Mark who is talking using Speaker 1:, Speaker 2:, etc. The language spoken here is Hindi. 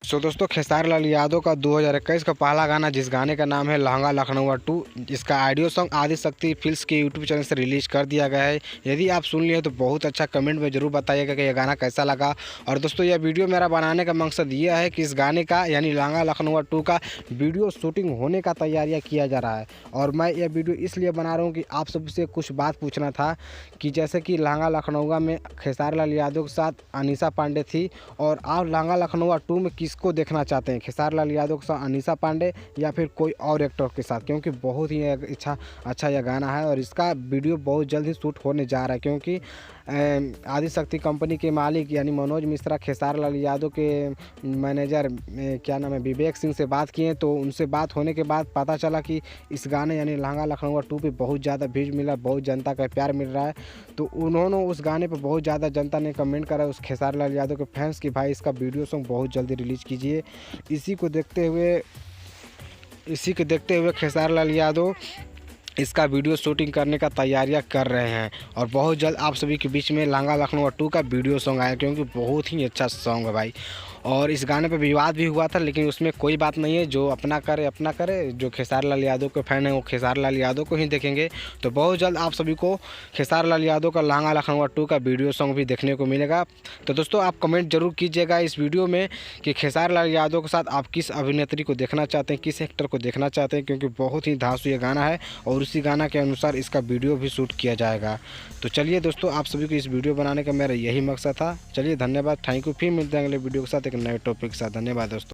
Speaker 1: दोस्तों खेसारी लाल यादव का 2021 का पहला गाना, जिस गाने का नाम है लहंगा लखनऊ 2, इसका ऑडियो सॉन्ग आदिशक्ति फिल्म्स के यूट्यूब चैनल से रिलीज़ कर दिया गया है। यदि आप सुन लिए तो बहुत अच्छा, कमेंट में ज़रूर बताइएगा कि यह गाना कैसा लगा। और दोस्तों यह वीडियो मेरा बनाने का मकसद यह है कि इस गाने का यानी लहंगा लखनऊ 2 का वीडियो शूटिंग होने का तैयारियाँ किया जा रहा है। और मैं यह वीडियो इसलिए बना रहा हूँ कि आप सबसे कुछ बात पूछना था कि जैसे कि लहंगा लखनऊ में खेसारी लाल यादव के साथ अनीसा पांडे थी, और आप लहंगा लखनऊ 2 में किसको देखना चाहते हैं, खेसारी लाल यादव के साथ अनीसा पांडे या फिर कोई और एक्टर के साथ? क्योंकि बहुत ही अच्छा यह गाना है और इसका वीडियो बहुत जल्द ही शूट होने जा रहा है। क्योंकि आदिशक्ति कंपनी के मालिक यानी मनोज मिश्रा खेसारी लाल यादव के मैनेजर क्या नाम है विवेक सिंह से बात किए, तो उनसे बात होने के बाद पता चला कि इस गाने यानी लहंगा लखनऊ 2 पे बहुत ज़्यादा व्यूज मिला, बहुत जनता का प्यार मिल रहा है। तो उन्होंने उस गाने पे बहुत ज़्यादा जनता ने कमेंट करा उस खेसारी लाल यादव के फैंस कि भाई इसका वीडियो सॉन्ग बहुत जल्दी रिलीज़ कीजिए। इसी को देखते हुए खेसारी लाल यादव इसका वीडियो शूटिंग करने का तैयारियां कर रहे हैं और बहुत जल्द आप सभी के बीच में लहंगा लखनऊ 2 का वीडियो सॉन्ग आया, क्योंकि बहुत ही अच्छा सॉन्ग है भाई। और इस गाने पे विवाद भी हुआ था, लेकिन उसमें कोई बात नहीं है, जो अपना करे। जो खेसारी लाल यादव के फैन हैं वो खेसारी लाल यादव को ही देखेंगे। तो बहुत जल्द आप सभी को खेसारी लाल यादव का लहंगा लखनऊ 2 का वीडियो सॉन्ग भी देखने को मिलेगा। तो दोस्तों आप कमेंट जरूर कीजिएगा इस वीडियो में कि खेसारी लाल यादव के साथ आप किस अभिनेत्री को देखना चाहते हैं, किस एक्टर को देखना चाहते हैं, क्योंकि बहुत ही धांसू ये गाना है और उसी गाना के अनुसार इसका वीडियो भी शूट किया जाएगा। तो चलिए दोस्तों, आप सभी को इस वीडियो बनाने का मेरा यही मकसद था। चलिए धन्यवाद, थैंक यू। फिर मिलते हैं अगले वीडियो के साथ एक नए टॉपिक के साथ। धन्यवाद दोस्तों।